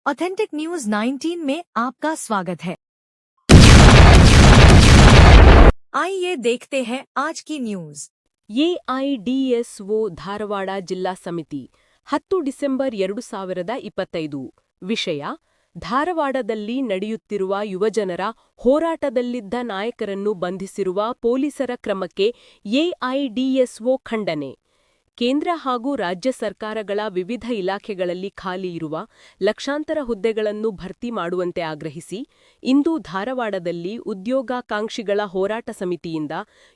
Authentic news 19 में आपका स्वागत है। आइए देखते हैं आज की न्यूज। ಎಐಡಿಎಸ್ಒ ಧಾರವಾಡ ಜಿಲ್ಲಾ ಸಮಿತಿ 10 ಡಿಸೆಂಬರ್ 2025 ವಿಷಯ ಧಾರವಾಡದಲ್ಲಿ ನಡೆಯುತ್ತಿರುವ ಯುವಜನರ ಹೋರಾಟದಲ್ಲಿದ್ದ ನಾಯಕರನ್ನು ಬಂಧಿಸಿರುವ ಪೊಲೀಸರ ಕ್ರಮಕ್ಕೆ ಎಐಡಿಎಸ್ಒ ಖಂಡನೆ. ಕೇಂದ್ರ ಹಾಗೂ ರಾಜ್ಯ ಸರ್ಕಾರಗಳ ವಿವಿಧ ಇಲಾಖೆಗಳಲ್ಲಿ ಖಾಲಿ ಇರುವ ಲಕ್ಷಾಂತರ ಹುದ್ದೆಗಳನ್ನು ಭರ್ತಿ ಮಾಡುವಂತೆ ಆಗ್ರಹಿಸಿ ಇಂದು ಧಾರವಾಡದಲ್ಲಿ ಉದ್ಯೋಗಾಕಾಂಕ್ಷಿಗಳ ಹೋರಾಟ ಸಮಿತಿಯಿಂದ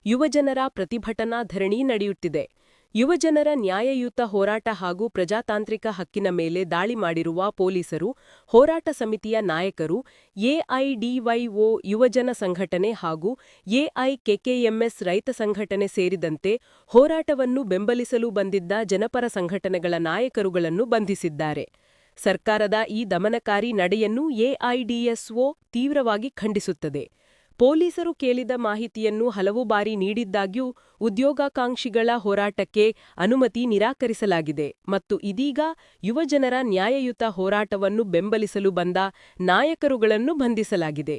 ಯುವಜನರ ಪ್ರತಿಭಟನಾ ಧರಣಿ ನಡೆಯುತ್ತಿದೆ. ಯುವಜನರ ನ್ಯಾಯಯುತ ಹೋರಾಟ ಹಾಗೂ ಪ್ರಜಾತಾಂತ್ರಿಕ ಹಕ್ಕಿನ ಮೇಲೆ ದಾಳಿ ಮಾಡಿರುವ ಪೊಲೀಸರು, ಹೋರಾಟ ಸಮಿತಿಯ ನಾಯಕರು, ಎಐಡಿವೈಒ ಯುವಜನ ಸಂಘಟನೆ ಹಾಗೂ ಎಐಕೆಕೆಎಂಎಸ್ ರೈತ ಸಂಘಟನೆ ಸೇರಿದಂತೆ ಹೋರಾಟವನ್ನು ಬೆಂಬಲಿಸಲು ಬಂದಿದ್ದ ಜನಪರ ಸಂಘಟನೆಗಳ ನಾಯಕರುಗಳನ್ನು ಬಂಧಿಸಿದ್ದಾರೆ. ಸರ್ಕಾರದ ಈ ದಮನಕಾರಿ ನಡೆಯನ್ನು ಎಐಡಿಎಸ್ಒ ತೀವ್ರವಾಗಿ ಖಂಡಿಸುತ್ತದೆ. ಪೊಲೀಸರು ಕೇಳಿದ ಮಾಹಿತಿಯನ್ನು ಹಲವು ಬಾರಿ ನೀಡಿದ್ದಾಗ್ಯೂ ಉದ್ಯೋಗಾಕಾಂಕ್ಷಿಗಳ ಹೋರಾಟಕ್ಕೆ ಅನುಮತಿ ನಿರಾಕರಿಸಲಾಗಿದೆ ಮತ್ತು ಇದೀಗ ಯುವಜನರ ನ್ಯಾಯಯುತ ಹೋರಾಟವನ್ನು ಬೆಂಬಲಿಸಲು ಬಂದ ನಾಯಕರುಗಳನ್ನು ಬಂಧಿಸಲಾಗಿದೆ.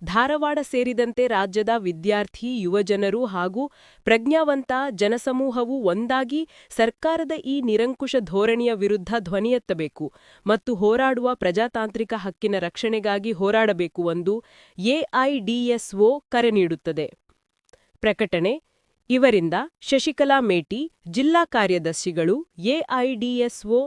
ಧಾರವಾಡ ಸೇರಿದಂತೆ ರಾಜ್ಯದ ವಿದ್ಯಾರ್ಥಿ, ಯುವಜನರು ಹಾಗೂ ಪ್ರಜ್ಞಾವಂತ ಜನಸಮೂಹವು ಒಂದಾಗಿ ಸರ್ಕಾರದ ಈ ನಿರಂಕುಶ ಧೋರಣೆಯ ವಿರುದ್ಧ ಧ್ವನಿಯೆತ್ತಬೇಕು ಮತ್ತು ಹೋರಾಡುವ ಪ್ರಜಾತಾಂತ್ರಿಕ ಹಕ್ಕಿನ ರಕ್ಷಣೆಗಾಗಿ ಹೋರಾಡಬೇಕು ಎಂದು ಎಐಡಿಎಸ್ಒ ಕರೆ ನೀಡುತ್ತದೆ. ಪ್ರಕಟಣೆ ಇವರಿಂದ ಶಶಿಕಲಾ ಮೇಟಿ, ಜಿಲ್ಲಾ ಕಾರ್ಯದರ್ಶಿಗಳು, ಎಐಡಿಎಸ್ಒ.